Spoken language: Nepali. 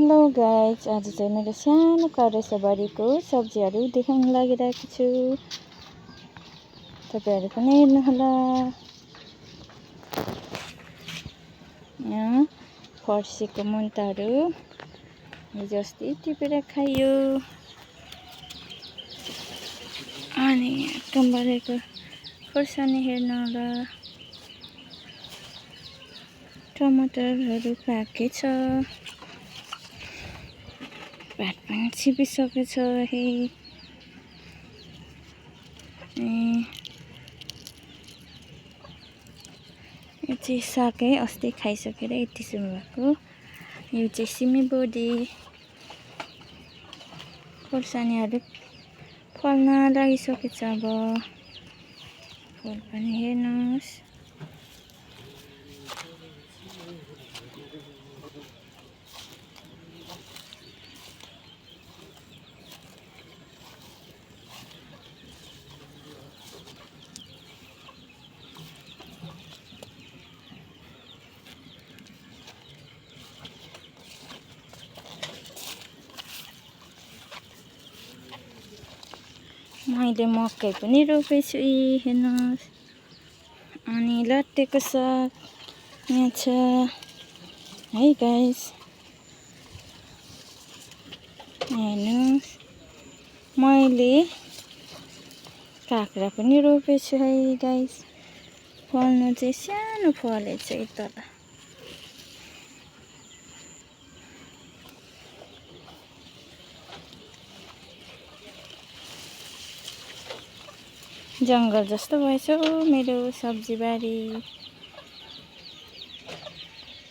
हेलो गाइज, आज चाहिँ मेरो सानो करेसाबारीको सब्जीहरू देखाउन लागिरहेको छु। तपाईहरु पनि हेर्नुहोला। यहाँ फर्सीको मुन्टाहरू हिजो अस्ति टिपेर खायो। अनि टम्बरेको खोर्सानी हेर्नुहोला। टमाटरहरू पाकेछ। भात पनि छिपिसकेछ हे। यो चाहिँ सागै अस्ति खाइसकेर यति सुरु भएको। यो चाहिँ सिमी बोडी। खोर्सानीहरू फल्न लागिसकेछ अब। फल पनि हेर्नुहोस्। मैले मकै पनि रोपेछु हेर्नुहोस्। अनि लट्टेको साग यहाँ छ है गाइस, हेर्नुहोस्। मैले काँक्रा पनि रोपेछु है गाइस। फल्नु चाहिँ सानो फलेछ है तल। जङ्गल जस्तो भएछ मेरो सब्जी बारी।